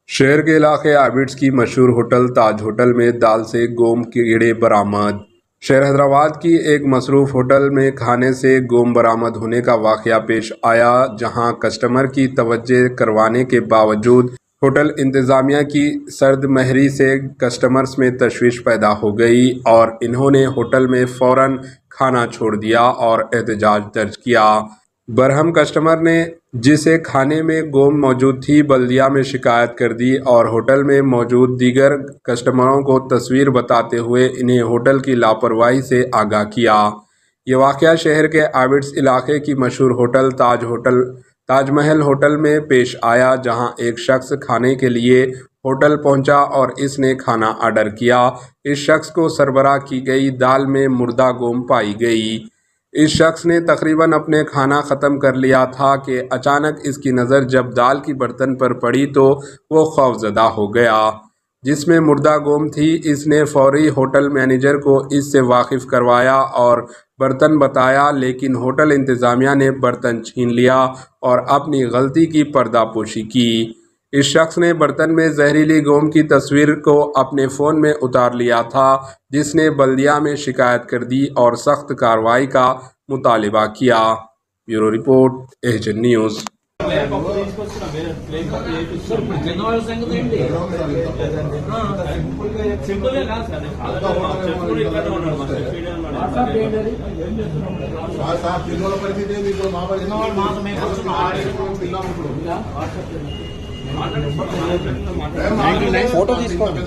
शहर के इलाके आबिड्स की मशहूर होटल ताज होटल में दाल से गोम कीड़े बरामद। शहर हैदराबाद की एक मसरूफ होटल में खाने से गोम बरामद होने का वाकया पेश आया, जहां कस्टमर की तवज्जो करवाने के बावजूद होटल इंतज़ामिया की सर्द महरी से कस्टमर्स में तशवीश पैदा हो गई और इन्होंने होटल में फ़ौरन खाना छोड़ दिया और एहतजाज दर्ज किया। बरहम कस्टमर ने, जिसे खाने में गोम मौजूद थी, बल्दिया में शिकायत कर दी और होटल में मौजूद दीगर कस्टमरों को तस्वीर बताते हुए इन्हें होटल की लापरवाही से आगाह किया। ये वाक़या शहर के आबिड्स इलाके की मशहूर होटल ताजमहल होटल में पेश आया, जहां एक शख्स खाने के लिए होटल पहुंचा और इसने खाना ऑर्डर किया। इस शख्स को सरबराह की गई दाल में मुर्दा गोम पाई गई। इस शख्स ने तकरीबन अपने खाना ख़त्म कर लिया था कि अचानक इसकी नज़र जब दाल की बर्तन पर पड़ी तो वो खौफजदा हो गया, जिसमें मुर्दा गोम थी। इसने फौरी होटल मैनेजर को इससे वाकिफ़ करवाया और बर्तन बताया, लेकिन होटल इंतज़ामिया ने बर्तन छीन लिया और अपनी गलती की पर्दापोशी की। इस शख्स ने बर्तन में जहरीली गोम की तस्वीर को अपने फ़ोन में उतार लिया था, जिसने बल्दिया में शिकायत कर दी और सख्त कार्रवाई का मुतालिबा किया। Bureau report, HN news. Photo తీసుకోండి.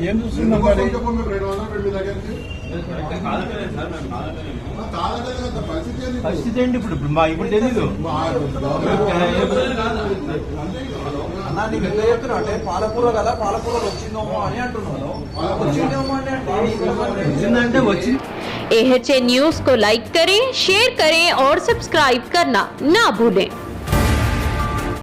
ఏం చూస్తున్నాం మరి? పరిస్థితి ఏంటి ఇప్పుడు? ఇప్పుడు తెలీదు అన్నా, నీకు ఎంత చెప్తున్నా అంటే పాలకూర కదా, పాలకూరలు వచ్చిందేమో అని అంటున్నాను. వచ్చిందేమో అంటే వచ్చింది. एचएन न्यूज़ को लाइक करें, शेयर करें और सब्सक्राइब करना ना भूलें।